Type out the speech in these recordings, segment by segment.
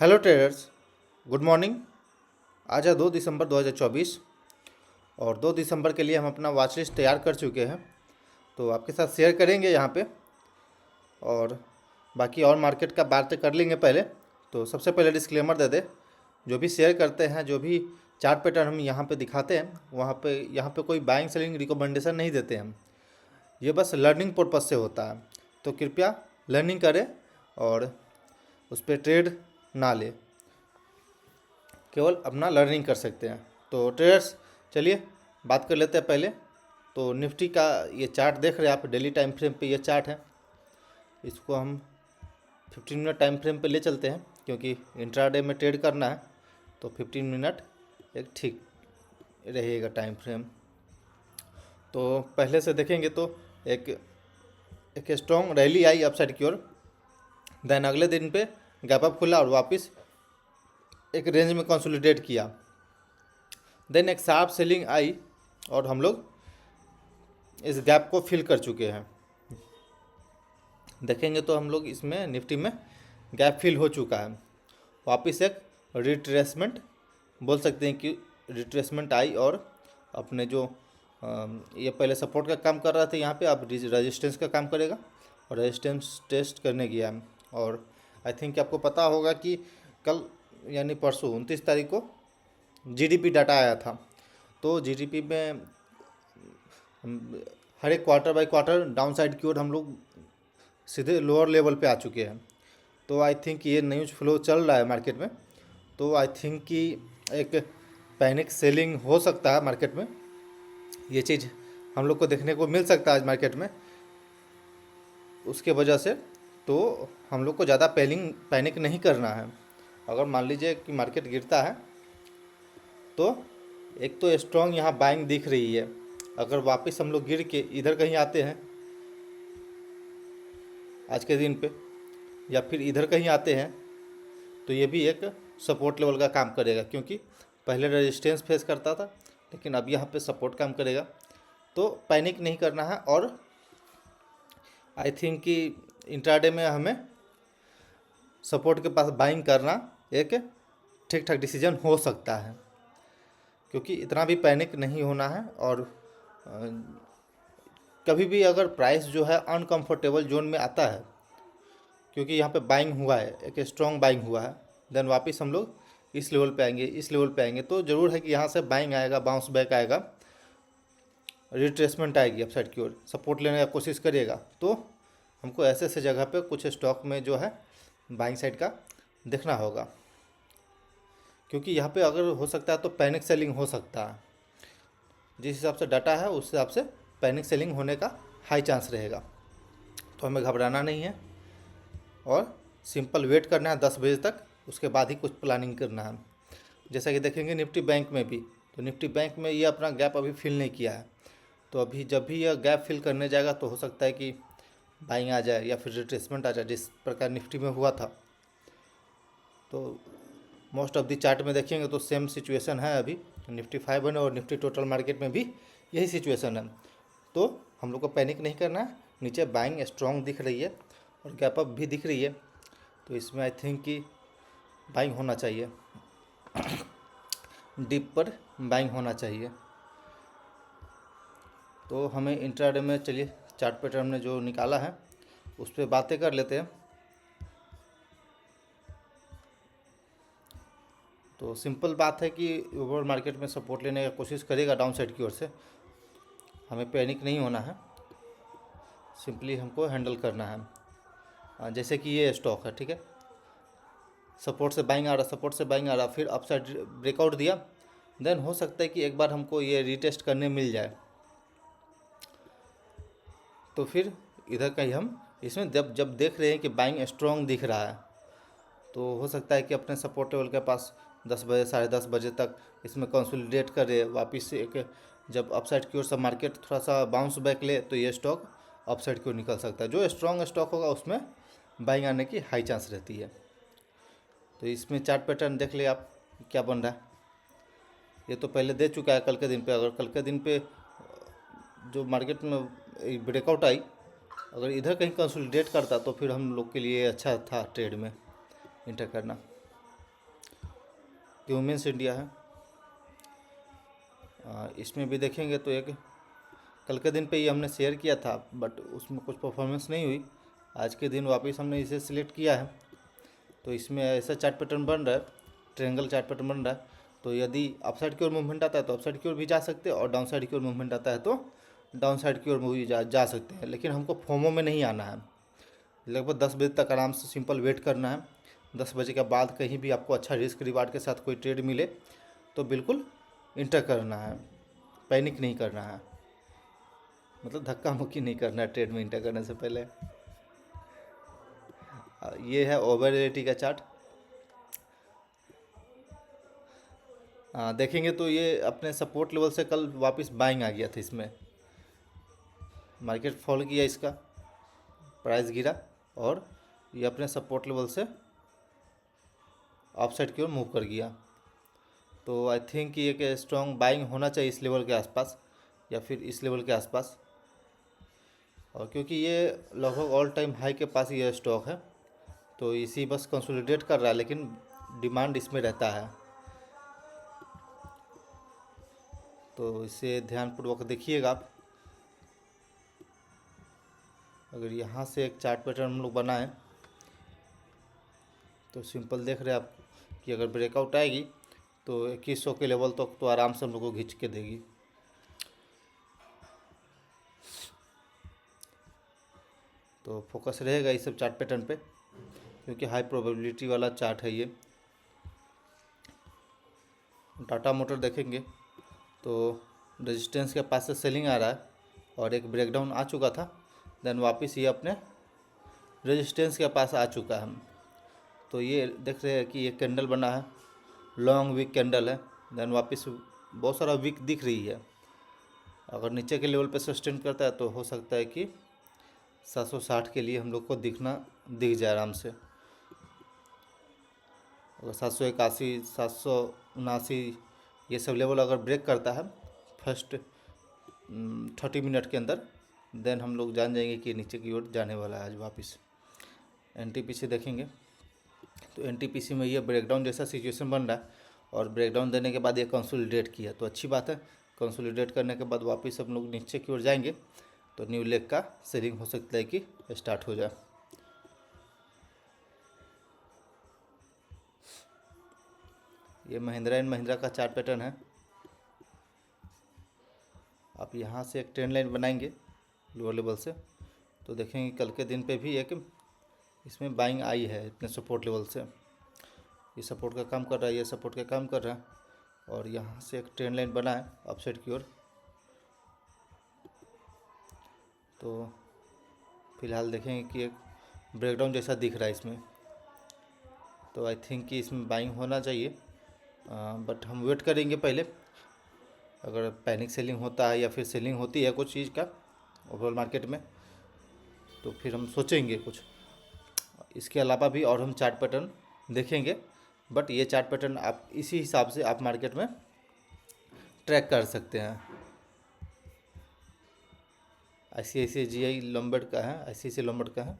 Hello traders, good morning. आज है 2 दिसंबर 2024 और 2 दिसंबर के लिए हम अपना वॉच लिस्ट तैयार कर चुके हैं। तो आपके साथ शेयर करेंगे यहाँ पे और बाकी और मार्केट का बात कर लेंगे पहले। तो सबसे पहले डिस्क्लेमर दे दे, जो भी शेयर करते हैं, जो भी चार्ट पैटर्न हम यहाँ पे दिखाते हैं, यहाँ पे कोई बाइंग सेलिंग रिकमेंडेशन नहीं देते हम। ये बस लर्निंग पर्पज़ से होता है। तो कृपया लर्निंग करें और उस पर ट्रेड ना ले, केवल अपना लर्निंग कर सकते हैं। तो ट्रेडर्स, चलिए बात कर लेते हैं पहले। तो निफ्टी का ये चार्ट देख रहे हैं आप, डेली टाइम फ्रेम पे ये चार्ट है। इसको हम 15 मिनट टाइम फ्रेम पे ले चलते हैं, क्योंकि इंट्राडे में ट्रेड करना है। तो 15 मिनट एक ठीक रहेगा टाइम फ्रेम। तो पहले से देखेंगे तो एक एक स्ट्रॉन्ग रैली आई अपसाइड की ओर, देन अगले दिन पे गैप अप खुला और वापस एक रेंज में कंसोलिडेट किया। देन एक शार्प सेलिंग आई और हम लोग इस गैप को फिल कर चुके हैं। देखेंगे तो हम लोग इसमें निफ्टी में गैप फिल हो चुका है। वापस एक रिट्रेसमेंट बोल सकते हैं कि रिट्रेसमेंट आई और अपने जो ये पहले सपोर्ट का काम कर रहा था, यहाँ पे अब रेजिस्टेंस का काम करेगा और रेजिस्टेंस टेस्ट करने गया। और आई थिंक आपको पता होगा कि कल यानी परसों 29 तारीख को जीडीपी डाटा आया था। तो जीडीपी में हर एक quarter by quarter down side की ओर हम लोग सीधे लोअर लेवल पे आ चुके हैं। तो आई थिंक ये न्यूज फ्लो चल रहा है मार्केट में। तो आई थिंक कि एक पैनिक सेलिंग हो सकता है मार्केट में। ये चीज़ हम लोग को देखने को मिल सकता है आज मार्केट में। उसके वजह से तो हम लोग को ज़्यादा पैनिक नहीं करना है। अगर मान लीजिए कि मार्केट गिरता है तो एक तो स्ट्रॉन्ग यहाँ बाइंग दिख रही है। अगर वापस हम लोग गिर के इधर कहीं आते हैं आज के दिन पे, या फिर इधर कहीं आते हैं, तो ये भी एक सपोर्ट लेवल का काम करेगा, क्योंकि पहले रेजिस्टेंस फेस करता था लेकिन अब यहाँ पे सपोर्ट काम करेगा। तो पैनिक नहीं करना है। और आई थिंक कि इंट्राडे में हमें सपोर्ट के पास बाइंग करना एक ठीक ठाक डिसीजन हो सकता है, क्योंकि इतना भी पैनिक नहीं होना है। और कभी भी अगर प्राइस जो है अनकंफर्टेबल जोन में आता है, क्योंकि यहाँ पे बाइंग हुआ है, एक स्ट्रॉन्ग बाइंग हुआ है, देन वापस हम लोग इस लेवल पे आएंगे, इस लेवल पे आएंगे, तो ज़रूर है कि यहाँ से बाइंग आएगा, बाउंस बैक आएगा, रिट्रेसमेंट आएगी अपसाइड की ओर, सपोर्ट लेने का कोशिश करिएगा। तो हमको ऐसे ऐसे जगह पे कुछ स्टॉक में जो है बाइंग साइड का देखना होगा, क्योंकि यहाँ पे अगर हो सकता है तो पैनिक सेलिंग हो सकता है। जिस हिसाब से डाटा है उस हिसाब से पैनिक सेलिंग होने का हाई चांस रहेगा। तो हमें घबराना नहीं है और सिंपल वेट करना है 10 बजे तक, उसके बाद ही कुछ प्लानिंग करना है। जैसा कि देखेंगे निफ्टी बैंक में भी, तो निफ्टी बैंक में ये अपना गैप अभी फिल नहीं किया है। तो अभी जब भी यह गैप फिल करने जाएगा तो हो सकता है कि बाइंग आ जाए या फिर रिट्रेसमेंट आ जाए, जिस प्रकार निफ्टी में हुआ था। तो मोस्ट ऑफ द चार्ट में देखेंगे तो सेम सिचुएशन है अभी निफ्टी 500 और निफ्टी टोटल मार्केट में भी यही सिचुएशन है। तो हम लोग को पैनिक नहीं करना है। नीचे बाइंग स्ट्रॉन्ग दिख रही है और गैप अप भी दिख रही है, तो इसमें आई थिंक कि बाइंग होना चाहिए, डीप पर बाइंग होना चाहिए। तो हमें इंट्राडे में चलिए चार्ट पैटर्न ने जो निकाला है उस पर बातें कर लेते हैं। तो सिंपल बात है कि ओवरऑल मार्केट में सपोर्ट लेने का कोशिश करेगा डाउन साइड की ओर से। हमें पैनिक नहीं होना है, सिंपली हमको हैंडल करना है। जैसे कि ये स्टॉक है, ठीक है, सपोर्ट से बाइंग आ रहा, सपोर्ट से बाइंग आ रहा, फिर अपसाइड ब्रेकआउट दिया, देन हो सकता है कि एक बार हमको ये रीटेस्ट करने मिल जाए। तो फिर इधर कहीं हम इसमें जब जब देख रहे हैं कि बाइंग स्ट्रॉन्ग दिख रहा है, तो हो सकता है कि अपने सपोर्ट लेवल के पास 10 बजे 10:30 बजे तक इसमें कंसोलिडेट करे, वापस से एक जब अपसाइड की ओर से मार्केट थोड़ा सा बाउंस बैक ले तो ये स्टॉक अपसाइड की ओर निकल सकता है। जो स्ट्रॉन्ग स्टॉक होगा उसमें बाइंग आने की हाई चांस रहती है। तो इसमें चार्ट पैटर्न देख ले आप क्या बन रहा है। ये तो पहले दे चुका है कल के दिन पे। अगर कल के दिन पे जो मार्केट में ब्रेकआउट आई, अगर इधर कहीं कंसोलिडेट करता तो फिर हम लोग के लिए अच्छा था ट्रेड में इंटर करना। कि वुमेंस इंडिया है। इसमें भी देखेंगे तो एक कल के दिन पे ही हमने शेयर किया था, बट उसमें कुछ परफॉर्मेंस नहीं हुई। आज के दिन वापस हमने इसे सिलेक्ट किया है, तो इसमें ऐसा चार्ट पैटर्न बन रहा है, ट्रायंगल चार्ट पैटर्न बन रहा है। तो यदि अपसाइड की ओर मूवमेंट आता है तो अपसाइड की ओर भी जा सकते हैं, और डाउन साइड की ओर मूवमेंट आता है तो डाउन साइड की ओर भी जा सकते हैं। लेकिन हमको फोमो में नहीं आना है। लगभग 10 बजे तक आराम से सिंपल वेट करना है। 10 बजे के बाद कहीं भी आपको अच्छा रिस्क रिवार्ड के साथ कोई ट्रेड मिले तो बिल्कुल इंटर करना है, पैनिक नहीं करना है, मतलब धक्का मुक्की नहीं करना है ट्रेड में इंटर करने से पहले। ये है ओवर रियलिटी का चार्ट। देखेंगे तो ये अपने सपोर्ट लेवल से कल वापस बाइंग आ गया था। इसमें मार्केट फॉल किया, इसका प्राइस गिरा, और ये अपने सपोर्ट लेवल से अपसाइड की ओर मूव कर गया। तो आई थिंक ये कि स्ट्रॉन्ग बाइंग होना चाहिए इस लेवल के आसपास या फिर इस लेवल के आसपास। और क्योंकि ये लगभग ऑल टाइम हाई के पास ये स्टॉक है, तो इसी बस कंसोलिडेट कर रहा है, लेकिन डिमांड इसमें रहता है। तो इसे ध्यानपूर्वक देखिएगा आप। अगर यहाँ से एक चार्ट पैटर्न हम लोग बनाएं तो सिंपल देख रहे हैं आप कि अगर ब्रेकआउट आएगी तो 2100 के लेवल तक तो आराम से हम लोग को खींच के देगी। तो फोकस रहेगा इस सब चार्ट पैटर्न पे, क्योंकि हाई प्रोबेबिलिटी वाला चार्ट है ये। टाटा मोटर देखेंगे तो रेजिस्टेंस के पास से सेलिंग आ रहा है और एक ब्रेकडाउन आ चुका था, देन वापस ये अपने रेजिस्टेंस के पास आ चुका है। तो ये देख रहे हैं कि ये कैंडल बना है, लॉन्ग वीक कैंडल है, देन वापस बहुत सारा वीक दिख रही है। अगर नीचे के लेवल पे सस्टेन करता है तो हो सकता है कि 760 के लिए हम लोग को दिख जाए आराम से। अगर 781, 779 ये सब लेवल अगर ब्रेक करता है फर्स्ट 30 मिनट के अंदर, देन हम लोग जान जाएंगे कि नीचे की ओर जाने वाला है आज वापस। एनटीपीसी देखेंगे तो एनटीपीसी में ये ब्रेकडाउन जैसा सिचुएशन बन रहा है, और ब्रेकडाउन देने के बाद ये कंसोलिडेट किया तो अच्छी बात है। कंसोलिडेट करने के बाद वापस हम लोग नीचे की ओर जाएंगे तो न्यू लेग का सेलिंग हो सकता है कि स्टार्ट हो जाए। ये महिंद्रा एंड महिंद्रा का चार्ट पैटर्न है। आप यहाँ से एक ट्रेंड लाइन बनाएंगे लोअर लेवल से तो देखेंगे कल के दिन पे भी एक इसमें बाइंग आई है इतने सपोर्ट लेवल से। ये सपोर्ट का काम कर रहा है, ये सपोर्ट का काम कर रहा है, और यहाँ से एक ट्रेंड लाइन बना है अपसाइड की ओर। तो फिलहाल देखेंगे कि एक ब्रेकडाउन जैसा दिख रहा है इसमें, तो आई थिंक कि इसमें बाइंग होना चाहिए, बट हम वेट करेंगे पहले। अगर पैनिक सेलिंग होता है या फिर सेलिंग होती है कुछ चीज़ का ओवरऑल मार्केट में तो फिर हम सोचेंगे कुछ इसके अलावा भी, और हम चार्ट पैटर्न देखेंगे। बट ये चार्ट पैटर्न आप इसी हिसाब से आप मार्केट में ट्रैक कर सकते हैं। ICICI लॉम्बार्ड का है, ICICI लॉम्बार्ड का है।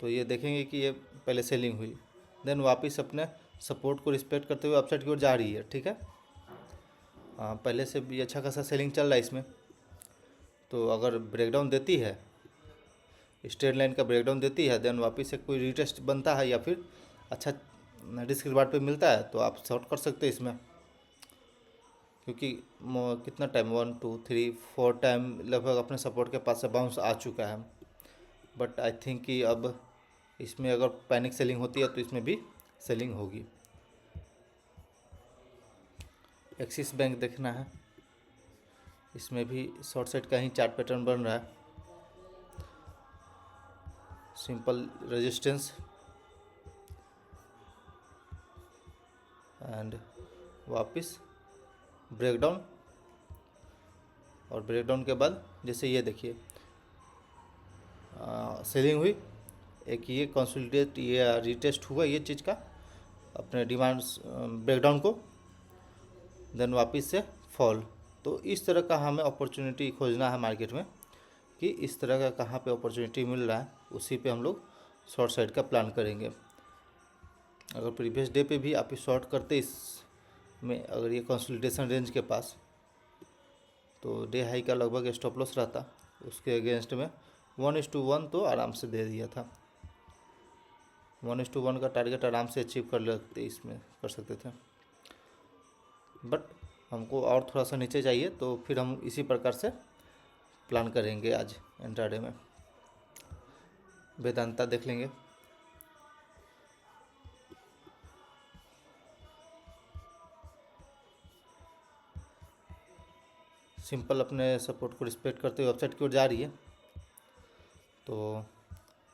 तो ये देखेंगे कि ये पहले सेलिंग हुई, देन वापस अपने सपोर्ट को रिस्पेक्ट करते हुए अपसाइड की ओर जा रही है, ठीक है। पहले से भी अच्छा खासा सेलिंग चल रहा है इसमें। तो अगर ब्रेकडाउन देती है, स्ट्रेट लाइन का ब्रेकडाउन देती है, देन वापस से कोई रिटेस्ट बनता है या फिर अच्छा रिस्क रिवार्ड पे मिलता है तो आप शॉर्ट कर सकते हैं इसमें। क्योंकि कितना टाइम 1 2 3 4 टाइम लगभग अपने सपोर्ट के पास से बाउंस आ चुका है। बट आई थिंक कि अब इसमें अगर पैनिक सेलिंग होती है तो इसमें भी सेलिंग होगी। एक्सिस बैंक देखना है, इसमें भी शॉर्ट साइड का ही चार्ट पैटर्न बन रहा है। सिंपल रेजिस्टेंस एंड वापस ब्रेकडाउन, और ब्रेकडाउन के बाद जैसे ये देखिए सेलिंग हुई, एक ये कंसोलिडेट ये रिटेस्ट हुआ ये चीज़ का अपने डिमांड ब्रेकडाउन को, देन वापस से फॉल। तो इस तरह का हमें अपॉर्चुनिटी खोजना है मार्केट में कि इस तरह का कहाँ पे अपॉर्चुनिटी मिल रहा है, उसी पे हम लोग शॉर्ट साइड का प्लान करेंगे। अगर प्रीवियस डे पे भी आप शॉर्ट करते इस में, अगर ये कंसोलिडेशन रेंज के पास, तो डे हाई का लगभग स्टॉप लॉस रहता, उसके अगेंस्ट में 1:1 तो आराम से दे दिया था। 1:1 का टारगेट आराम से अचीव कर लेते, इसमें कर सकते थे, बट हमको और थोड़ा सा नीचे चाहिए, तो फिर हम इसी प्रकार से प्लान करेंगे आज इंट्राडे में। वेदांता देख लेंगे। सिंपल अपने सपोर्ट को रिस्पेक्ट करते हुए अपसाइड की ओर जा रही है। तो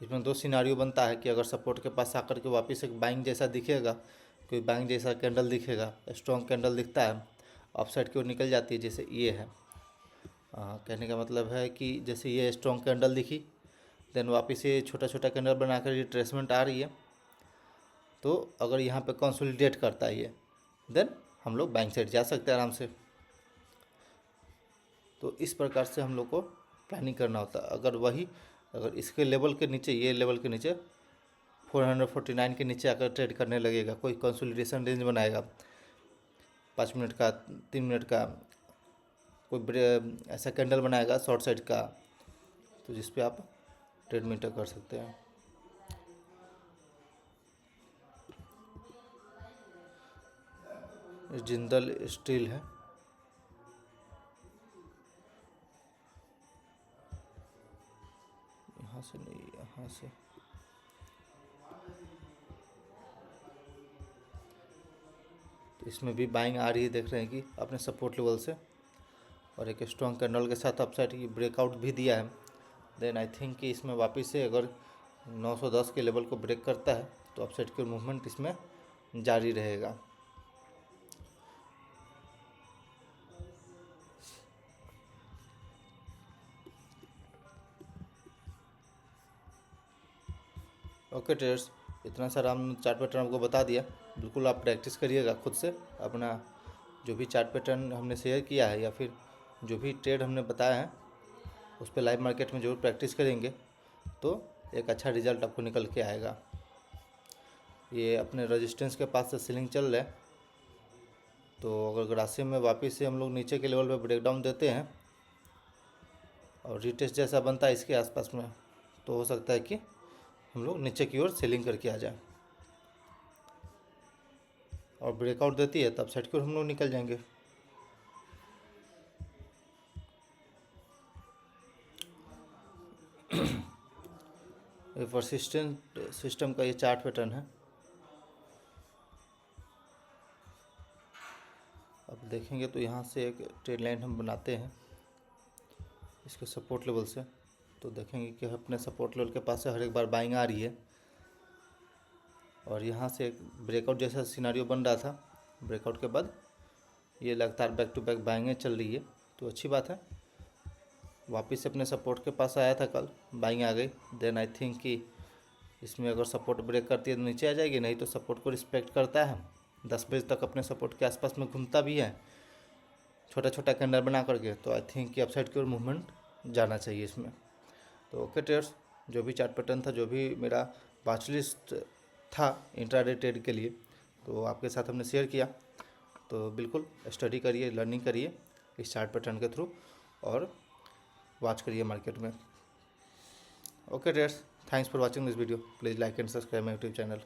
इसमें दो सिनारियो बनता है कि अगर सपोर्ट के पास आकर के वापस एक बाइंग जैसा दिखेगा, कोई बाइंग जैसा कैंडल दिखेगा, स्ट्रॉन्ग कैंडल दिखता है, अपसाइड की ओर निकल जाती है, जैसे ये है। कहने का मतलब है कि जैसे ये स्ट्रॉन्ग कैंडल दिखी, देन वापस ये छोटा छोटा कैंडल बनाकर रिट्रेसमेंट आ रही है, तो अगर यहाँ पे कंसोलिडेट करता है ये, देन हम लोग बाइंग साइड जा सकते हैं आराम से। तो इस प्रकार से हम लोग को प्लानिंग करना होता है। अगर इसके लेवल के नीचे, ये लेवल के नीचे 449 के नीचे आकर ट्रेड करने लगेगा, कोई कंसोलिडेशन रेंज बनाएगा 5 मिनट का, 3 मिनट का, कोई ऐसा कैंडल बनाएगा शॉर्ट साइड का, तो जिस पे आप ट्रेड मेंटेन कर सकते हैं। जिंदल स्टील है, यहाँ से नहीं, यहाँ से। तो इसमें भी बाइंग आ रही है, देख रहे हैं कि अपने सपोर्ट लेवल से, और एक स्ट्रॉन्ग कैंडल के साथ अपसाइड की ब्रेकआउट भी दिया है। देन आई थिंक कि इसमें वापस से अगर 910 के लेवल को ब्रेक करता है, तो अपसाइड की मूवमेंट इसमें जारी रहेगा। ओके ट्रेडर्स, इतना सारा हम चार्ट पैटर्न आपको बता दिया। बिल्कुल आप प्रैक्टिस करिएगा खुद से अपना, जो भी चार्ट पैटर्न हमने शेयर किया है या फिर जो भी ट्रेड हमने बताया है, उस पर लाइव मार्केट में जरूर प्रैक्टिस करेंगे, तो एक अच्छा रिजल्ट आपको निकल के आएगा। ये अपने रेजिस्टेंस के पास से सीलिंग चल रहा है, तो अगर ग्रासिम में वापस से हम लोग नीचे के लेवल पे ब्रेकडाउन देते हैं और रिटेस्ट जैसा बनता है इसके आसपास में, तो हो सकता है कि हम लोग नीचे की ओर सेलिंग करके आ जाए, और ब्रेकआउट देती है तब साइड की ओर हम लोग निकल जाएंगे। ये परसिस्टेंट सिस्टम का ये चार्ट पैटर्न है। अब देखेंगे तो यहाँ से एक ट्रेड लाइन हम बनाते हैं इसके सपोर्ट लेवल से, तो देखेंगे कि अपने सपोर्ट लेवल के पास से हर एक बार बाइंग आ रही है, और यहाँ से एक ब्रेकआउट जैसा सिनारियो बन रहा था। ब्रेकआउट के बाद ये लगातार बैक टू बैक बाइंगें चल रही है, तो अच्छी बात है। वापस से अपने सपोर्ट के पास आया था कल, बाइंग आ गई। देन आई थिंक कि इसमें अगर सपोर्ट ब्रेक करती है तो नीचे आ जाएगी, नहीं तो सपोर्ट को रिस्पेक्ट करता है, 10 बजे तक अपने सपोर्ट के आसपास में घूमता भी है छोटा छोटा कैंडल बना करके, तो आई थिंक कि अपसाइड की ओर मूवमेंट जाना चाहिए इसमें। तो ओके ट्रेडर्स, जो भी चार्ट पैटर्न था, जो भी मेरा वॉच लिस्ट था इंट्राडे ट्रेड के लिए, तो आपके साथ हमने शेयर किया। तो बिल्कुल स्टडी करिए, लर्निंग करिए इस चार्ट पैटर्न के थ्रू, और वॉच करिए मार्केट में। Okay traders, thanks for watching this video. Please like and subscribe my YouTube channel.